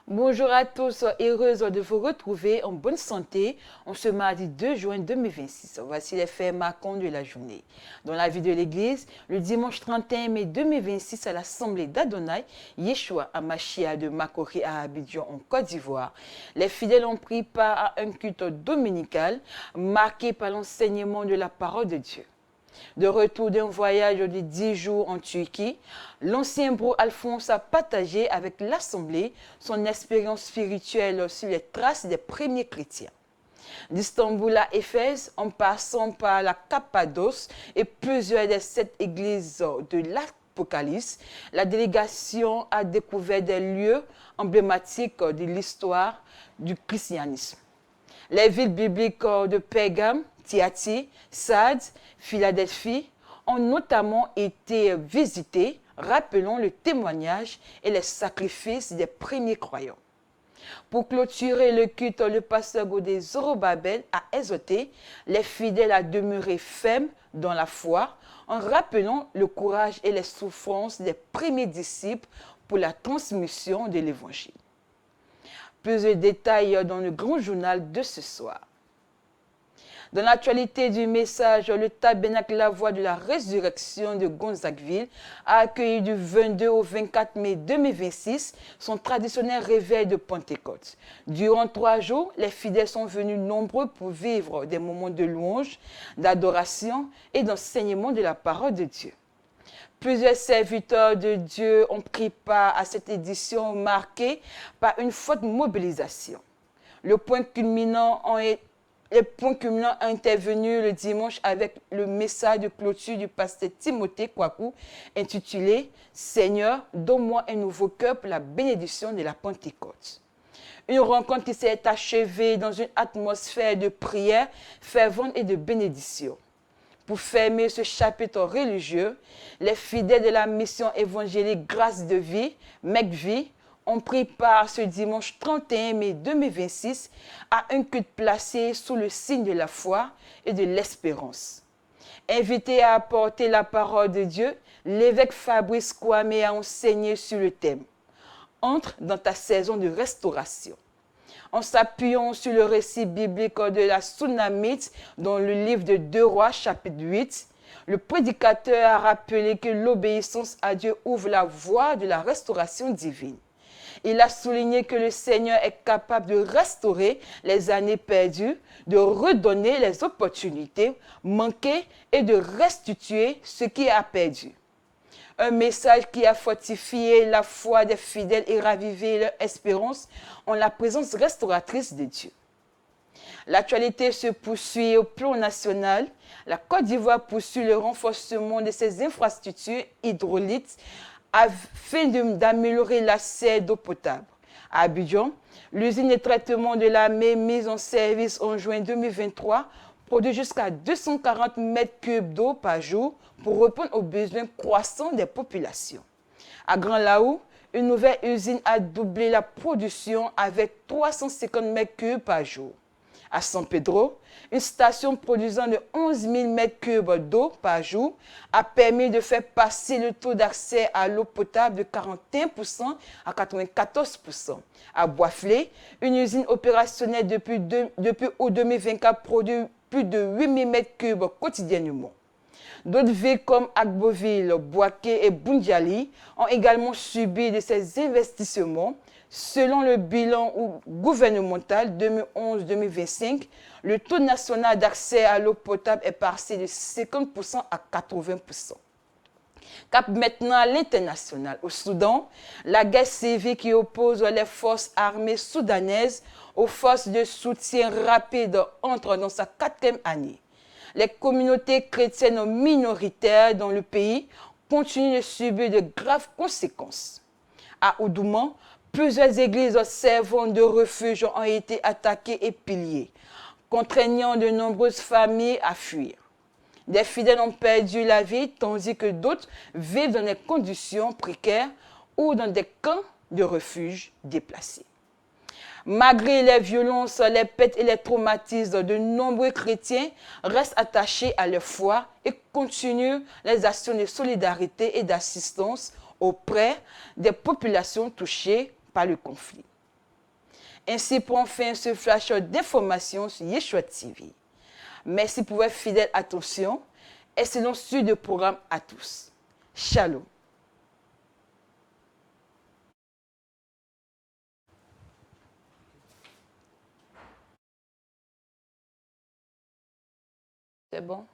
Bonjour à tous, heureuse de vous retrouver en bonne santé en ce mardi 2 juin 2026. Voici les faits marquants de la journée. Dans la vie de l'Église, le dimanche 31 mai 2026 à l'Assemblée d'Adonai, Yeshua Amashia de Makori à Abidjan en Côte d'Ivoire, les fidèles ont pris part à un culte dominical marqué par l'enseignement de la parole de Dieu. De retour d'un voyage de 10 jours en Turquie, l'ancien bro Alphonse a partagé avec l'Assemblée son expérience spirituelle sur les traces des premiers chrétiens. D'Istanbul à Éphèse, en passant par la Cappadoce et plusieurs des 7 églises de l'Apocalypse, la délégation a découvert des lieux emblématiques de l'histoire du christianisme. Les villes bibliques de Pergame, Thyatire, Sardes, Philadelphie ont notamment été visitées, rappelant le témoignage et les sacrifices des premiers croyants. Pour clôturer le culte, le pasteur Godé Zorobabel a exhorté les fidèles à demeurer fermes dans la foi en rappelant le courage et les souffrances des premiers disciples pour la transmission de l'Évangile. Plus de détails dans le grand journal de ce soir. Dans l'actualité du message, le tabernacle La Voix de la Résurrection de Gonzagueville a accueilli du 22 au 24 mai 2026 son traditionnel réveil de Pentecôte. Durant 3 jours, les fidèles sont venus nombreux pour vivre des moments de louange, d'adoration et d'enseignement de la parole de Dieu. Plusieurs serviteurs de Dieu ont pris part à cette édition marquée par une forte mobilisation. Les points culminants ont intervenu le dimanche avec le message de clôture du pasteur Timothée Kwaku intitulé « Seigneur, donne-moi un nouveau cœur pour la bénédiction de la Pentecôte ». Une rencontre qui s'est achevée dans une atmosphère de prière fervente et de bénédiction. Pour fermer ce chapitre religieux, les fidèles de la mission évangélique Grâce de vie, MECVI, ont pris part ce dimanche 31 mai 2026 à un culte placé sous le signe de la foi et de l'espérance. Invité à apporter la parole de Dieu, l'évêque Fabrice Kwame a enseigné sur le thème « Entre dans ta saison de restauration ». En s'appuyant sur le récit biblique de la Tsunamite dans le livre de 2 Rois, chapitre 8, le prédicateur a rappelé que l'obéissance à Dieu ouvre la voie de la restauration divine. Il a souligné que le Seigneur est capable de restaurer les années perdues, de redonner les opportunités manquées et de restituer ce qui a perdu. Un message qui a fortifié la foi des fidèles et ravivé leur espérance en la présence restauratrice de Dieu. L'actualité se poursuit au plan national. La Côte d'Ivoire poursuit le renforcement de ses infrastructures hydrauliques afin d'améliorer l'accès d'eau potable. À Abidjan, l'usine de traitement de la mer mise en service en juin 2023 produit jusqu'à 240 mètres cubes d'eau par jour pour répondre aux besoins croissants des populations. À Grand Laou, une nouvelle usine a doublé la production avec 350 mètres cubes par jour. À San Pedro, une station produisant de 11 000 mètres cubes d'eau par jour a permis de faire passer le taux d'accès à l'eau potable de 41% à 94%. À Boisflé, une usine opérationnelle depuis août 2024 produit plus de 8 000 mètres cubes quotidiennement. D'autres villes comme Agboville, Boaké et Bundiali ont également subi de ces investissements. Selon le bilan gouvernemental 2011-2025, le taux national d'accès à l'eau potable est passé de 50% à 80%. Cap maintenant à l'international. Au Soudan, la guerre civile qui oppose les forces armées soudanaises aux forces de soutien rapide entre dans sa 4e année. Les communautés chrétiennes minoritaires dans le pays continuent de subir de graves conséquences. À Oudoumans, plusieurs églises servant de refuge ont été attaquées et pillées, contraignant de nombreuses familles à fuir. Des fidèles ont perdu la vie, tandis que d'autres vivent dans des conditions précaires ou dans des camps de refuge déplacés. Malgré les violences, les pertes et les traumatismes, de nombreux chrétiens restent attachés à leur foi et continuent les actions de solidarité et d'assistance auprès des populations touchées par le conflit. Ainsi prend fin ce flash d'informations sur Yeshua TV. Merci pour votre fidèle attention. Excellent suite de programme à tous. Shalom. C'est bon?